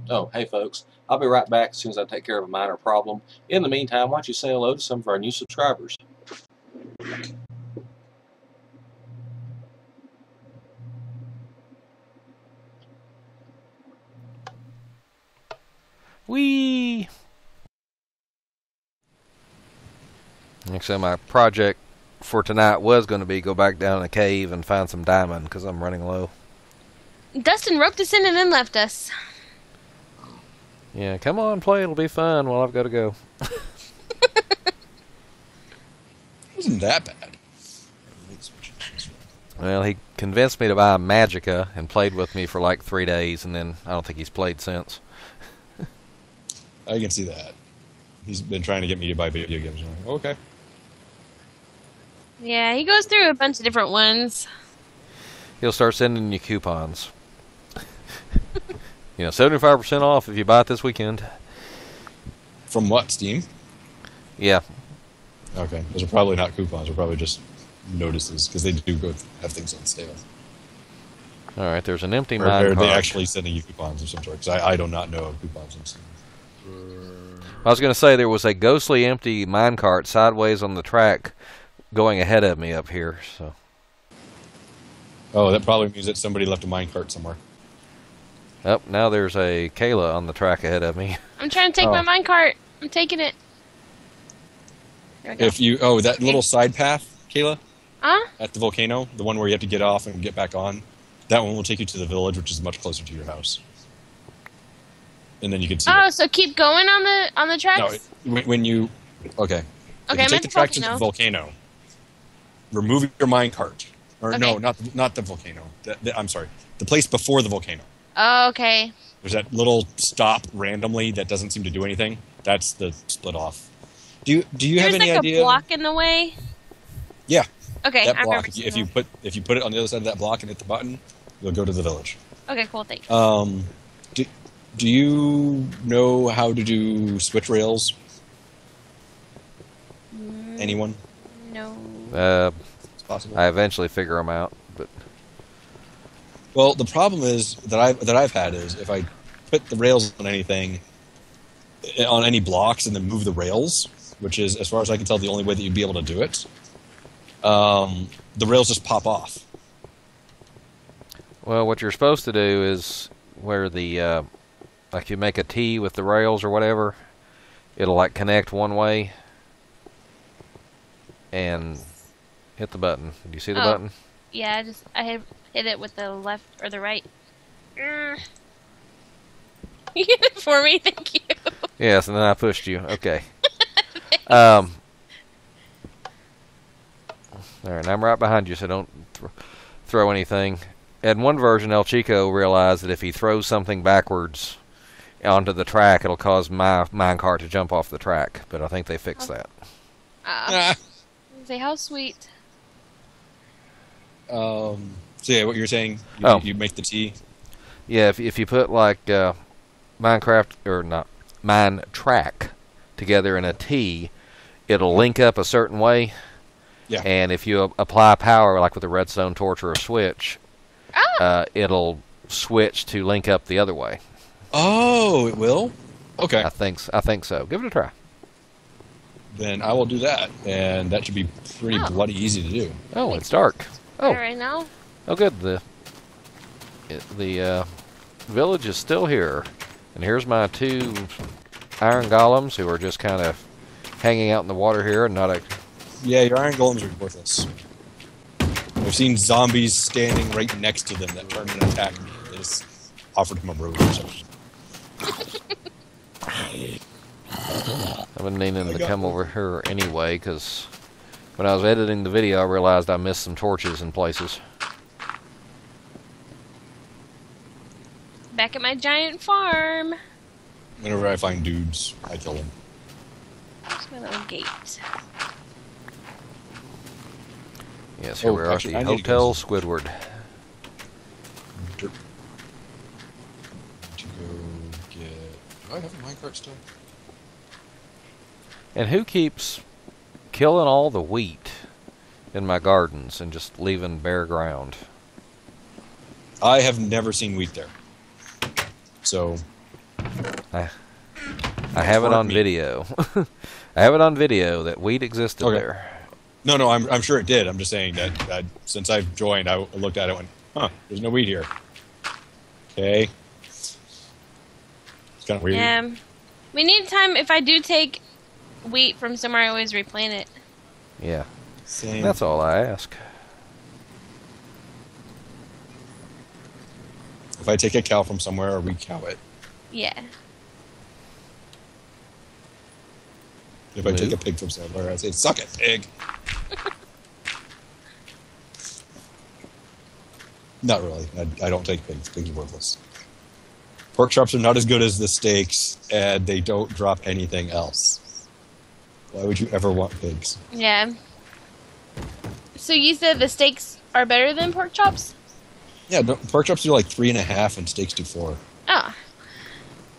Oh, hey folks, I'll be right back as soon as I take care of a minor problem. In the meantime, why don't you say hello to some of our new subscribers? Whee! Actually, my project for tonight was going to be go back down in a cave and find some diamond because I'm running low. Dustin roped us in and then left us. Yeah, come on, play. It'll be fun while I've got to go. It wasn't that bad. Well, he convinced me to buy Magica and played with me for like 3 days, and then I don't think he's played since. I can see that. He's been trying to get me to buy video games. I'm like, okay. Yeah, he goes through a bunch of different ones. He'll start sending you coupons. 75% off if you buy it this weekend. From what, Steam? Yeah. Okay. Those are probably not coupons. They're probably just notices, because they do go have things on sale. All right, there's an empty Or mine are cart. they actually sending you coupons of some sort? Because I do not know of coupons on Steam. I was going to say there was a ghostly empty minecart sideways on the track going ahead of me up here. So. Oh, that probably means that somebody left a minecart somewhere. Oh, now there's a Kayla on the track ahead of me. I'm trying to take my minecart. I'm taking it. There we go. That little side path, Kayla, Huh? at the volcano, the one where you have to get off and get back on, that one will take you to the village, which is much closer to your house. And then you can see. Oh, so keep going on the tracks? No, when you okay. Okay, If you take the tracks to the volcano, remove your minecart. Or Okay. no, not the volcano. I'm sorry, the place before the volcano. Oh, okay. There's that little stop randomly that doesn't seem to do anything. That's the split off. Do you have any There's idea? like a block in the way. Yeah. Okay, That I block. remember. If you put it on the other side of that block and hit the button, you'll go to the village. Okay, cool. Thanks. Do you know how to do switch rails? Anyone? No. It's possible. I eventually figure them out, but Well, the problem is that I've had is if I put the rails on anything, on any blocks, and then move the rails, which is, as far as I can tell, the only way that you'd be able to do it. The rails just pop off. well, what you're supposed to do is where the like you make a T with the rails or whatever, it'll like connect one way and hit the button. Do you see the button? Yeah, I hit it with the left or the right. You did it for me, thank you. Yes, and then I pushed you. Okay. All right, and I'm right behind you, so don't throw anything. In one version, El Chico realized that if he throws something backwards onto the track, it'll cause my minecart to jump off the track. But I think they fixed that. Say how sweet. So yeah, what you're saying? You make the T. Yeah, if you put like Minecraft or not Mine Track together in a T, it'll link up a certain way. Yeah. And if you apply power, like with a redstone torch or a switch, it'll switch to link up the other way. Oh, it will? Okay. I think so. Give it a try. Then I will do that, and that should be pretty bloody easy to do. Oh, it's dark. Oh, Right now? oh, good. The village is still here, and here's my 2 iron golems who are just kind of hanging out in the water here and not a. Yeah, your iron golems are worthless. I've seen zombies standing right next to them that turn and attack me. They just offered him a rose or something. I've been meaning to come over here anyway, because when I was editing the video, I realized I missed some torches in places. Back at my giant farm. Whenever I find dudes, I kill them. There's my little gate. Yes, here we are at actually, the I need to Hotel go- Squidward. To go get. Do I have a minecart still? And who keeps killing all the wheat in my gardens and just leaving bare ground? I have never seen wheat there. So, I have it on video. I have it on video that wheat existed there. No, I'm sure it did. I'm just saying that since I've joined, I looked at it and went, huh, there's no wheat here. Okay. It's kind of weird. Yeah. We need time. If I do take wheat from somewhere, I always replant it. Yeah. Same. That's all I ask. If I take a cow from somewhere, I re-cow it. Yeah. If I take a pig from somewhere, I say, suck it, pig. Not really. I don't take pigs. Pigs are worthless. Pork chops are not as good as the steaks, and they don't drop anything else. Why would you ever want pigs? Yeah. So you said the steaks are better than pork chops? Yeah, pork chops do like 3.5, and steaks do 4. Oh.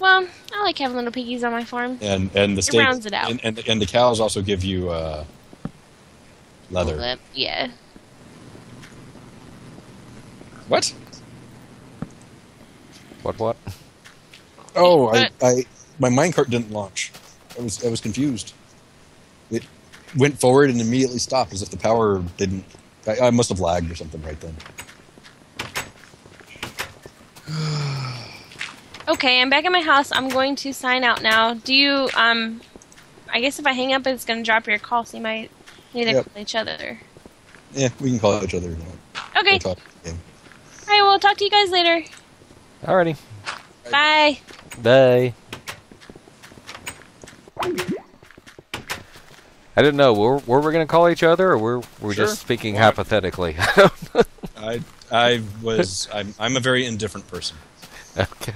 Well, I like having little piggies on my farm. And the steaks rounds it out. And the cows also give you leather. Lip. Yeah. What? What? Oh, What? my minecart didn't launch. I was confused. It went forward and immediately stopped, as if the power didn't. I must have lagged or something right then. Okay, I'm back at my house. I'm going to sign out now. Do you, I guess if I hang up, it's going to drop your call, so you might need to call each other. Yeah, we can call each other. Okay. We'll talk again. All right, we'll talk to you guys later. Alrighty. Bye. Bye. I didn't know. Were we going to call each other, or were we just speaking hypothetically? I'm a very indifferent person. Okay.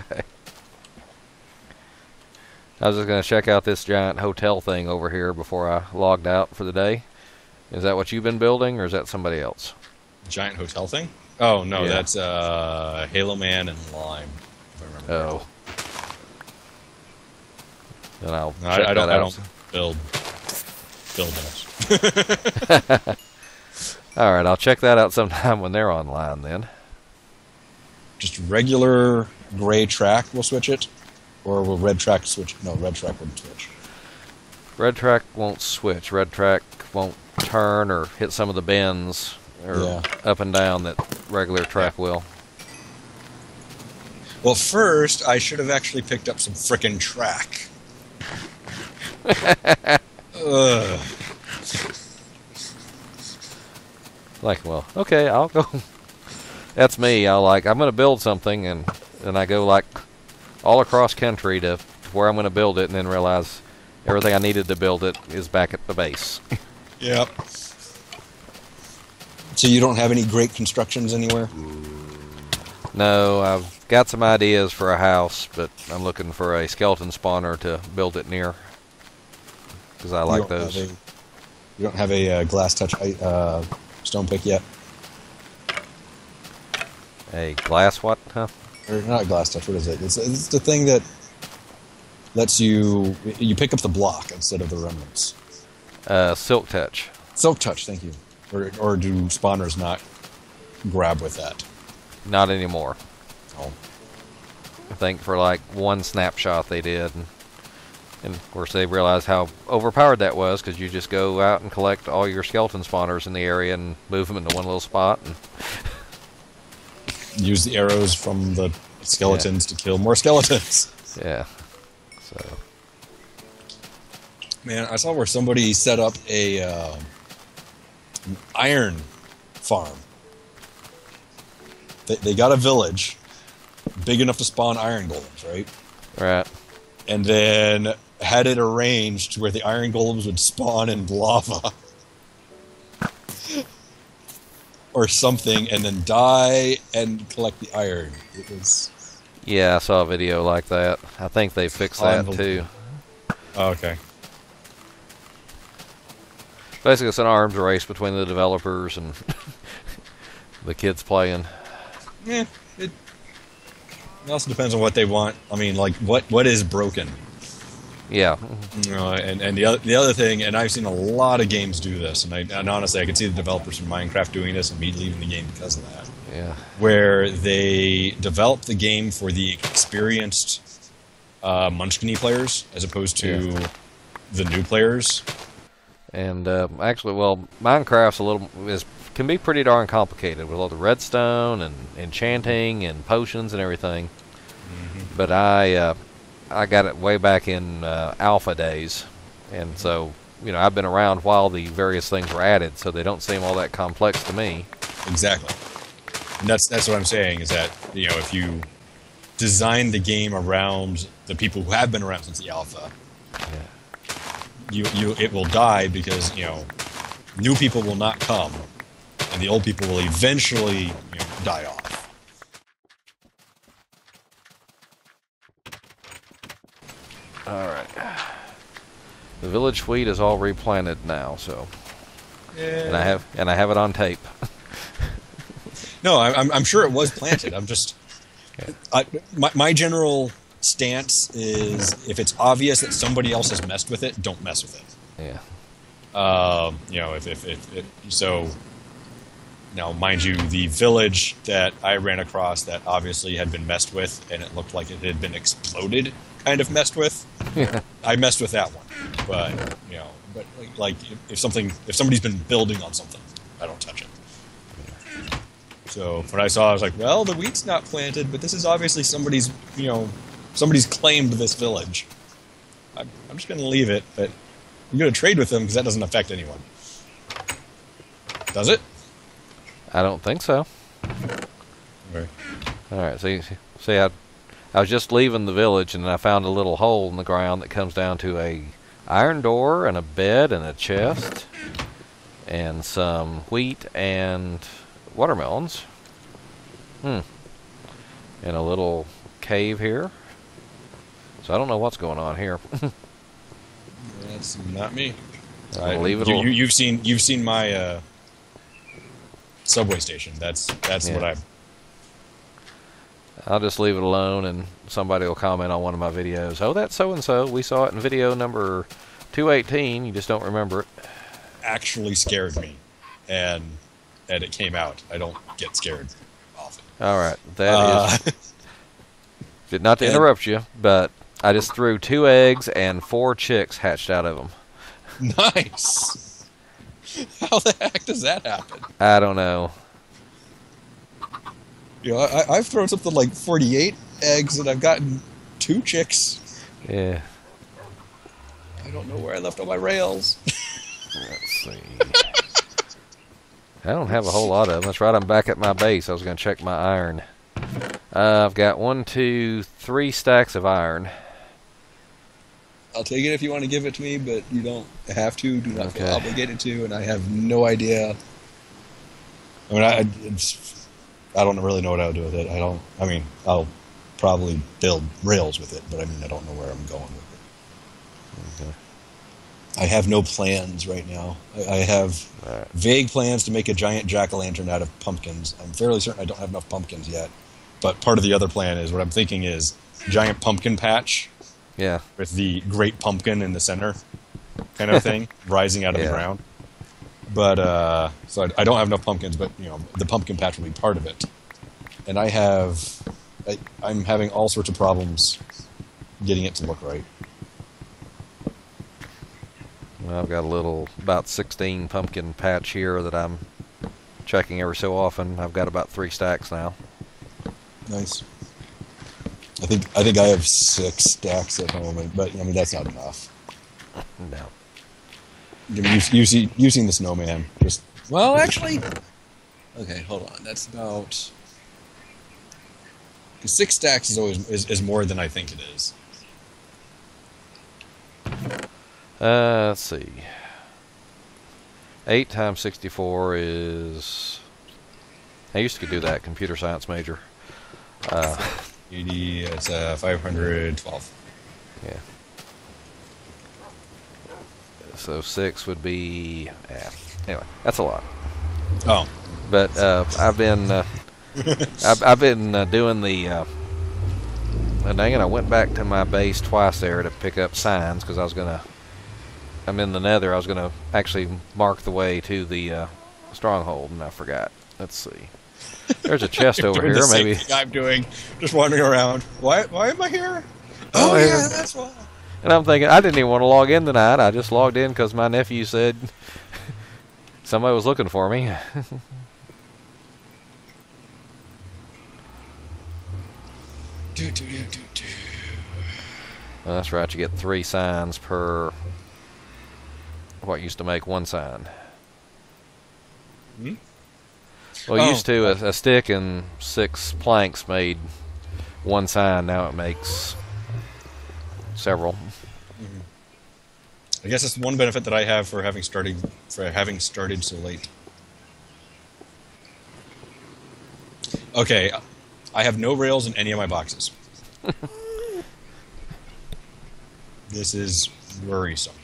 I was just going to check out this giant hotel thing over here before I logged out for the day. Is that what you've been building, or is that somebody else? Giant hotel thing? Oh, no, Yeah. that's Halo Man and Lime, if I remember. Oh. Then I'll check I that out. don't build buildings. All right, I'll check that out sometime when they're online then. Just regular gray track will switch it? Or will red track switch? No, red track wouldn't switch. Red track won't switch. Red track won't turn or hit some of the bends or up and down that regular track will. Well, first, I should have actually picked up some frickin' track. Ugh. Like, well, okay, I'll go. That's me. I'm going to build something, and I go like all across country to where I'm going to build it, and then realize everything I needed to build it is back at the base. Yep. So you don't have any great constructions anywhere? No, I've got some ideas for a house, but I'm looking for a skeleton spawner to build it near. Because I like those. You don't have a glass touch stone pick yet? A glass what, huh? Or not glass touch, what is it? It's the thing that lets you pick up the block instead of the remnants. Silk touch. Silk touch, thank you. Or do spawners not grab with that? Not anymore. Oh. I think for like one snapshot they did. And of course they realized how overpowered that was, because you just go out and collect all your skeleton spawners in the area and move them into one little spot. And use the arrows from the skeletons to kill more skeletons. Yeah. So. Man, I saw where somebody set up an iron farm. They got a village big enough to spawn iron golems, right? Right. And then had it arranged where the iron golems would spawn in lava. Or something, and then die and collect the iron. It was... Yeah, I saw a video like that. I think they fixed that too. Oh, okay. Basically, it's an arms race between the developers and the kids playing. Yeah, it also depends on what they want. I mean, like, what is broken? Yeah. And the other thing, and I've seen a lot of games do this, and honestly, I can see the developers from Minecraft doing this and me leaving the game because of that. Yeah. Where they develop the game for the experienced Munchkin-y players as opposed to the new players. And actually, well, Minecraft's can be pretty darn complicated with all the redstone and enchanting and potions and everything. Mm-hmm. But I got it way back in alpha days, and so I've been around while the various things were added, so they don't seem all that complex to me. Exactly, and that's what I'm saying is that if you design the game around the people who have been around since the alpha, it will die because new people will not come, and the old people will eventually die off. All right. The village wheat is all replanted now, so and I have it on tape. No, I'm sure it was planted. I'm just my general stance is if it's obvious that somebody else has messed with it, don't mess with it. Yeah. So now, mind you, the village that I ran across that obviously had been messed with and it looked like it had been exploded, kind of messed with. I messed with that one, but like if somebody's been building on something, I don't touch it. So when I saw, I was like, well, the wheat's not planted, but this is obviously somebody's claimed this village. I'm just going to leave it, but I'm going to trade with them because that doesn't affect anyone. Does it? I don't think so. Okay. All right. So you see, I was just leaving the village, and I found a little hole in the ground that comes down to a iron door and a bed and a chest and some wheat and watermelons. And a little cave here. So I don't know what's going on here. That's not me. Leave it. You've seen my subway station. That's what I'll just leave it alone, and somebody will comment on one of my videos. Oh, that's so and so. We saw it in video number 218. You just don't remember it. Actually scared me, and it came out. I don't get scared often. All right, that is not to interrupt you, but I just threw 2 eggs and 4 chicks hatched out of them. Nice. How the heck does that happen? I don't know. I've thrown something like 48 eggs and I've gotten 2 chicks. Yeah. I don't know where I left all my rails. Let's see. I don't have a whole lot of them. That's right, I'm back at my base. I was going to check my iron. I've got 1, 2, 3 stacks of iron. I'll take it if you want to give it to me, but you don't have to. Do not feel obligated to, and I have no idea. I mean, I don't really know what I would do with it. I'll probably build rails with it, but I don't know where I'm going with it. Okay. I have no plans right now. I have vague plans to make a giant jack-o'-lantern out of pumpkins. I'm fairly certain I don't have enough pumpkins yet. But part of the other plan is, what I'm thinking is, giant pumpkin patch. Yeah. With the great pumpkin in the center, kind of thing, rising out of the ground. But, so I don't have enough pumpkins, but, the pumpkin patch will be part of it. And I'm having all sorts of problems getting it to look right. Well, I've got about 16 pumpkin patch here that I'm checking every so often. I've got about 3 stacks now. Nice. I think I have 6 stacks at home, but that's not enough. No. You've seen the snowman. Actually, okay, hold on. That's about 6 stacks is more than I think it is. Let's see. 8 times 64 is. I used to do that, computer science major. 80. It's 512. Yeah. So 6 would be. Anyway, that's a lot. Oh. But I've been I've been doing the. Dang it! I went back to my base twice there to pick up signs because I'm in the Nether. I was gonna actually mark the way to the stronghold, and I forgot. Let's see. There's a chest over here. The same maybe thing I'm doing, just wandering around. Why am I here? Oh, here. yeah, that's why. And I'm thinking, I didn't even want to log in tonight. I just logged in because my nephew said somebody was looking for me. Well, that's right. You get 3 signs per what used to make 1 sign. Hmm? Well, used to a stick and 6 planks made 1 sign. Now it makes several. I guess that's one benefit that I have for having started so late. Okay, I have no rails in any of my boxes. This is worrisome.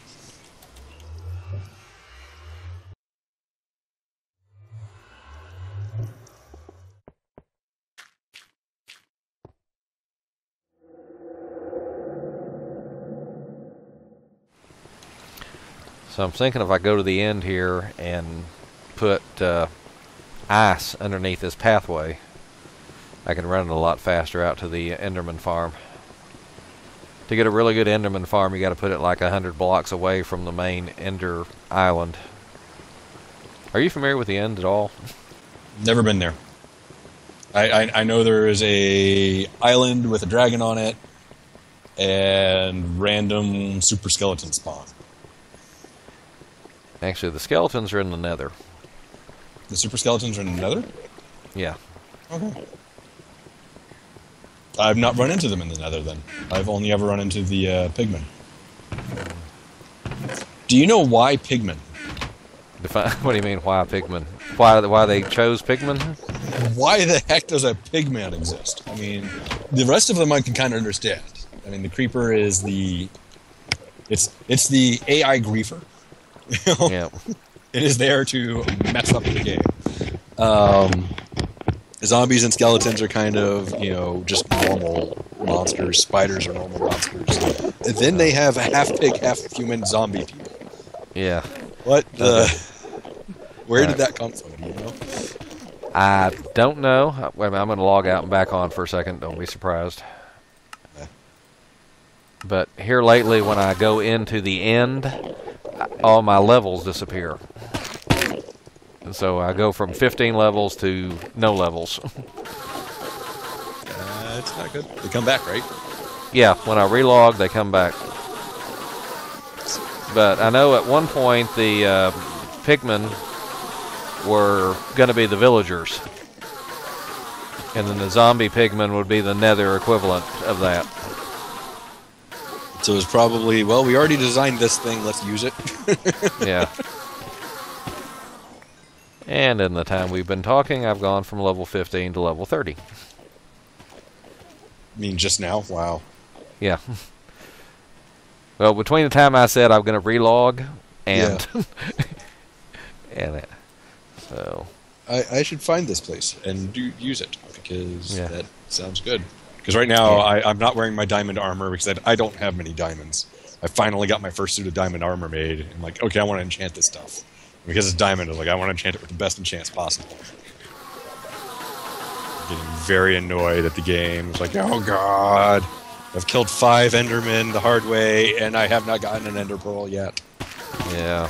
So I'm thinking if I go to the end here and put ice underneath this pathway, I can run it a lot faster out to the Enderman farm. To get a really good Enderman farm, you got to put it like 100 blocks away from the main Ender Island. Are you familiar with the end at all? Never been there. I know there is a island with a dragon on it and random super skeleton spawn. Actually, the skeletons are in the Nether. The super skeletons are in the Nether? Yeah. Okay. I've not run into them in the Nether then. I've only ever run into the pigmen. Do you know why pigmen? What do you mean, why pigmen? Why they chose pigmen? Why the heck does a pigman exist? I mean, the rest of them I can kind of understand. I mean, the creeper is it's the AI griefer. Yeah. It is there to mess up the game. Zombies and skeletons are kind of, just normal monsters. Spiders are normal monsters. And then they have half pig, half human zombie people. Yeah. What the... Where did that come from, do you know? I don't know. Wait a minute, I'm going to log out and back on for a second. Don't be surprised. But here lately, when I go into the end, all my levels disappear. And so I go from 15 levels to no levels. That's not good. They come back, right? Yeah, when I relog, they come back. But I know at one point the pigmen were going to be the villagers. And then the zombie pigmen would be the nether equivalent of that. So it's probably, well, we already designed this thing, let's use it. Yeah. And in the time we've been talking, I've gone from level 15 to level 30. I mean, just now? Wow. Yeah. Well, between the time I said I'm going to relog and... Yeah. and so... I should find this place and use it, because Yeah. that sounds good. Because right now, I'm not wearing my diamond armor because I don't have many diamonds. I finally got my first suit of diamond armor made. I'm like, okay, I want to enchant this stuff. Because it's diamond, I want to enchant it with the best enchants possible. I'm getting very annoyed at the game. It's like, oh god, I've killed 5 Endermen the hard way, and I have not gotten an Ender Pearl yet. Yeah.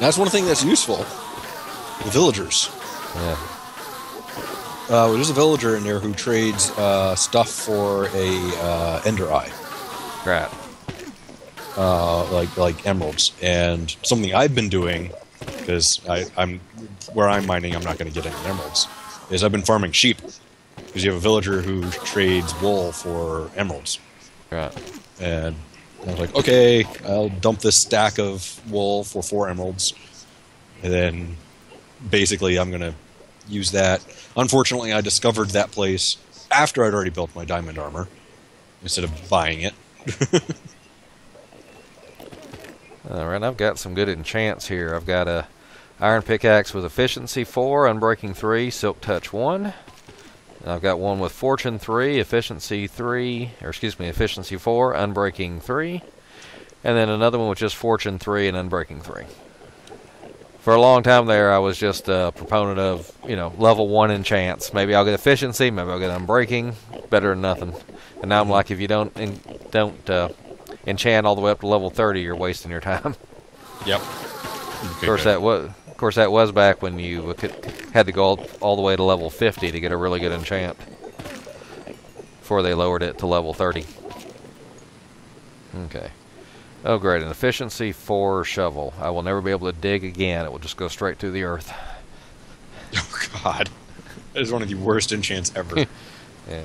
That's one thing that's useful. The villagers. Yeah. There's a villager in there who trades stuff for a Ender Eye. Right. Like emeralds. And something I've been doing, because I'm where I'm mining, I'm not going to get any emeralds, is I've been farming sheep. Because you have a villager who trades wool for emeralds. Right. And I was like, okay, I'll dump this stack of wool for 4 emeralds. And then basically I'm going to use that. Unfortunately, I discovered that place after I'd already built my diamond armor, instead of buying it. Alright, I've got some good enchants here. I've got a iron pickaxe with efficiency 4, unbreaking 3, silk touch 1. I've got one with fortune 3, efficiency 3, or excuse me, efficiency 4, unbreaking 3. And then another one with just fortune 3 and unbreaking 3. For a long time there, I was just a proponent of, level 1 enchants. Maybe I'll get efficiency, maybe I'll get unbreaking, better than nothing. And now I'm like, if you don't enchant all the way up to level 30, you're wasting your time. Yep. Of course, that was back when you had to go all the way to level 50 to get a really good enchant before they lowered it to level 30. Okay. Oh, great. An efficiency 4 shovel. I will never be able to dig again. It will just go straight through the earth. Oh, God. That is one of the worst enchants ever. Yeah.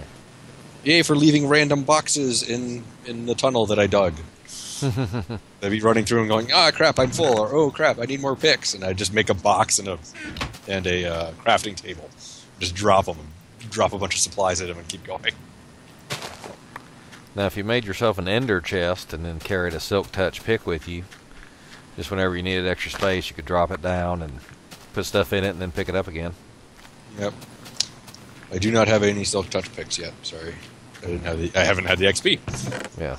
Yay for leaving random boxes in the tunnel that I dug. I'd be running through and going, crap, I'm full, or oh crap, I need more picks, and I'd just make a box and a crafting table, just drop them, drop a bunch of supplies at them, and keep going. Now, if you made yourself an ender chest and then carried a silk touch pick with you, just whenever you needed extra space, you could drop it down and put stuff in it and then pick it up again. Yep. I do not have any silk touch picks yet. Sorry, I haven't had the XP. Yeah.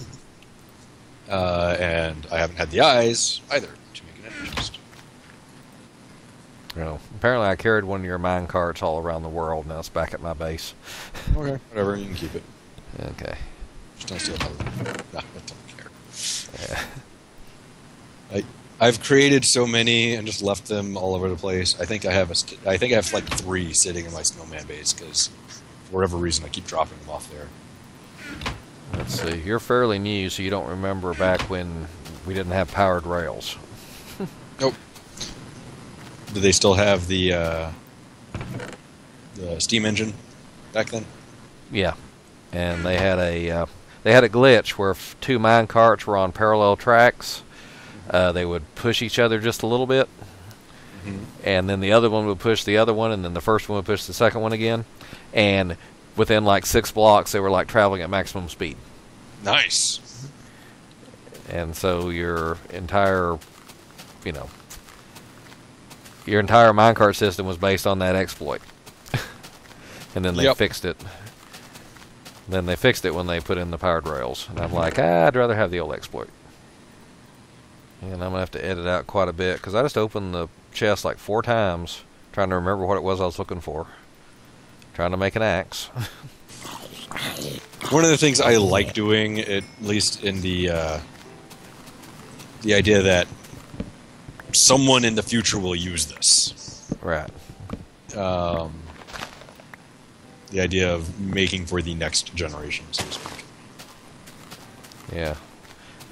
And I haven't had the eyes either to make an ender chest. Apparently I carried one of your mine carts all around the world. Now it's back at my base. Okay, whatever. You can keep it. Okay. Just don't steal another one. No, I don't care. Yeah. I've created so many and just left them all over the place. I think I have like 3 sitting in my snowman base because for whatever reason I keep dropping them off there. Let's see. You're fairly new, so you don't remember back when we didn't have powered rails. Nope. Do they still have the steam engine back then? Yeah. And they had a glitch where if 2 mine carts were on parallel tracks, they would push each other just a little bit, and then the other one would push the other one, and then the first one would push the second one again, and within like 6 blocks they were like traveling at maximum speed. Nice. And so your entire minecart system was based on that exploit. And then they fixed it. Then they fixed it when they put in the powered rails. And I'm like, I'd rather have the old exploit. And I'm going to have to edit out quite a bit, because I just opened the chest like 4 times, trying to remember what it was I was looking for. Trying to make an axe. One of the things I like doing, at least in the idea that someone in the future will use this. Right. The idea of making for the next generation, so to speak. Yeah.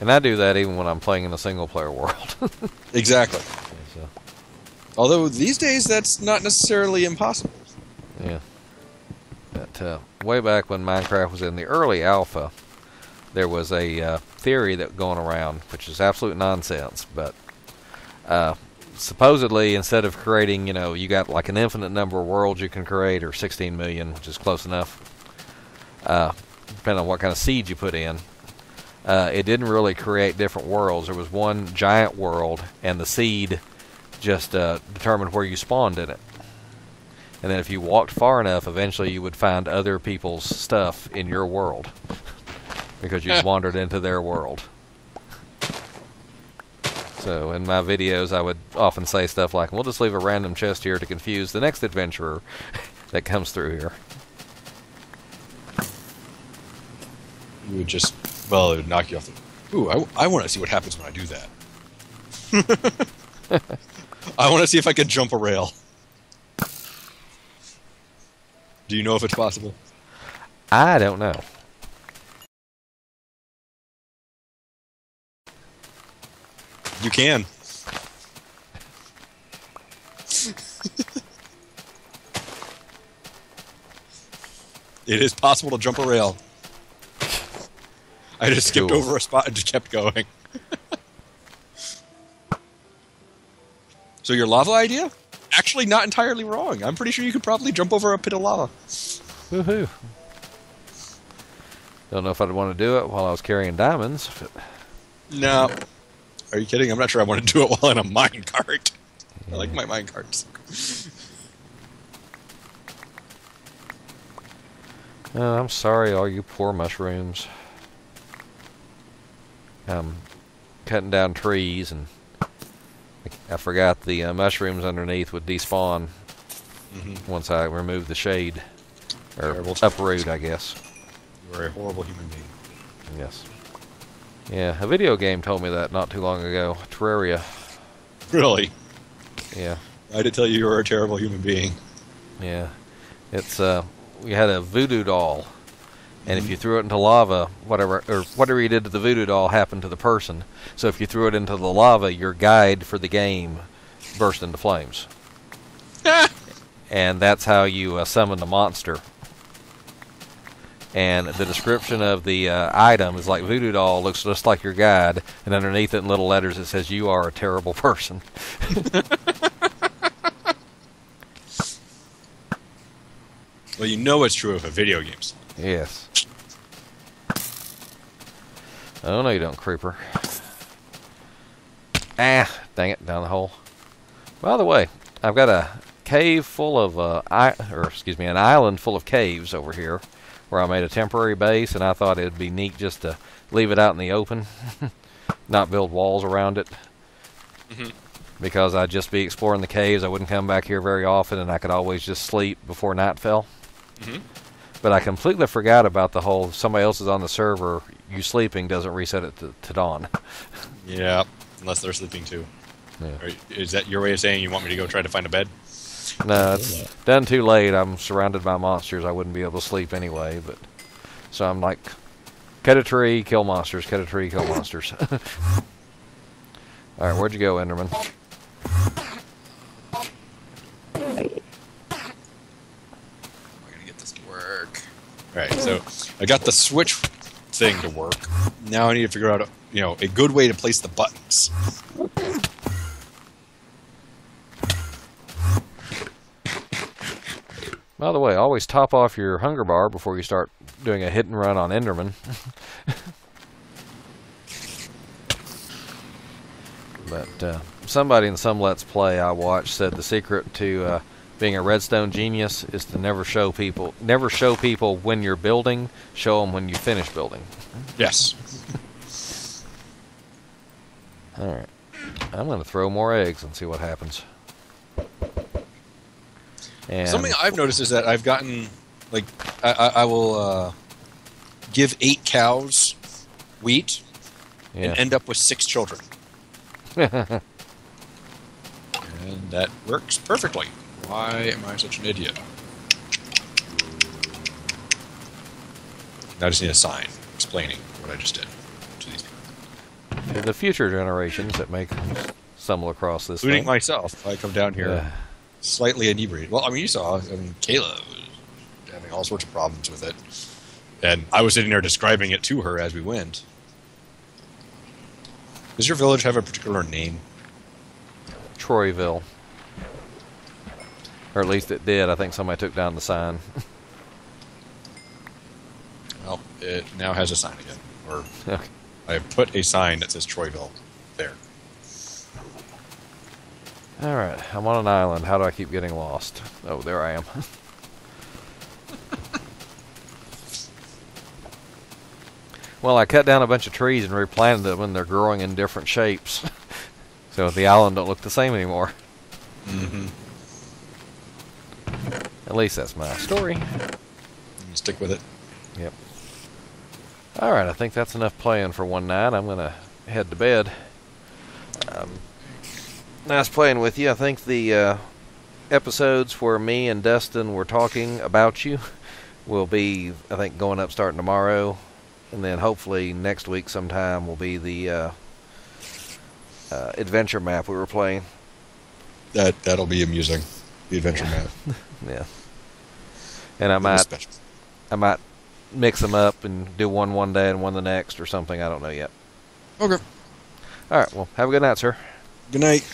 And I do that even when I'm playing in a single-player world. Exactly. So, although these days that's not necessarily impossible. yeah. But way back when Minecraft was in the early alpha, there was a theory that going around, which is absolute nonsense, but supposedly instead of creating, you got like an infinite number of worlds you can create, or 16 million, which is close enough, depending on what kind of seed you put in. It didn't really create different worlds. There was one giant world, and the seed just determined where you spawned in it. And then if you walked far enough, eventually you would find other people's stuff in your world. Because you wandered into their world. So in my videos, I would often say stuff like, we'll just leave a random chest here to confuse the next adventurer that comes through here. You would just, well, it would knock you off the... Ooh, I want to see what happens when I do that. I want to see if I can jump a rail. Do you know if it's possible? I don't know. You can. It is possible to jump a rail. I just skipped over a spot and just kept going. So your lava idea? Actually not entirely wrong. I'm pretty sure you could probably jump over a pit of lava. Woohoo. Don't know if I'd want to do it while I was carrying diamonds. But... No. Are you kidding? I'm not sure I want to do it while in a minecart. Yeah. I like my minecarts. Oh, I'm sorry, all you poor mushrooms. I'm cutting down trees and I forgot the mushrooms underneath would despawn once I removed the shade. Or Terrible. uproot, I guess. You are a horrible human being. Yes. Yeah, a video game told me that not too long ago. Terraria. Really? Yeah. I did tell you were a terrible human being. Yeah. It's, we had a voodoo doll. And if you threw it into lava, whatever you did to the voodoo doll happened to the person. So if you threw it into the lava, your guide for the game burst into flames. And that's how you summon the monster. And the description of the item is like voodoo doll looks just like your guide, and underneath it in little letters it says you are a terrible person. Well, you know it's true of a video games. Yes. Oh no, you don't, creeper. Ah, dang it, down the hole. By the way, I've got a cave full of an island full of caves over here, where I made a temporary base, and I thought it'd be neat just to leave it out in the open, not build walls around it, because I'd just be exploring the caves. I wouldn't come back here very often, and I could always just sleep before night fell. But I completely forgot about the whole somebody else is on the server, you sleeping doesn't reset it to dawn. Yeah, unless they're sleeping too. Yeah. Is that your way of saying you want me to go try to find a bed? No, it's done too late. I'm surrounded by monsters. I wouldn't be able to sleep anyway. But so I'm like, cut a tree, kill monsters. Cut a tree, kill monsters. All right, where'd you go, Enderman? I'm gonna get this to work. All right, so I got the switch thing to work. Now I need to figure out, a good way to place the buttons. By the way, always top off your hunger bar before you start doing a hit and run on Enderman. But somebody in some Let's Play I watched said the secret to being a redstone genius is to never show people when you're building, show them when you finish building. Yes. All right, I'm going to throw more eggs and see what happens. And Something I've noticed is that I've gotten, like, I will give 8 cows wheat and end up with 6 children. And that works perfectly. Why am I such an idiot? Now I just need a sign explaining what I just did to these people. the future generations that may stumble across this Including thing. myself. I come down here slightly inebriated. Well, I mean, you saw, Kayla was having all sorts of problems with it. And I was sitting there describing it to her as we went. Does your village have a particular name? Troyville. Or at least it did. I think somebody took down the sign. Well, it now has a sign again. Or Okay. I have put a sign that says Troyville there. Alright, I'm on an island. How do I keep getting lost? Oh, there I am. Well, I cut down a bunch of trees and replanted them, and they're growing in different shapes. So the island don't look the same anymore. Mm-hmm. At least that's my story. Stick with it. Yep. Alright, I think that's enough playing for one night. I'm going to head to bed. Nice playing with you. I think the episodes where me and Dustin were talking about you will be, I think, going up starting tomorrow. And then hopefully next week sometime will be the adventure map we were playing. That'll be amusing. The adventure map. Yeah. And I might mix them up and do one day and one the next or something. I don't know yet. Okay. All right. Well, have a good night, sir. Good night.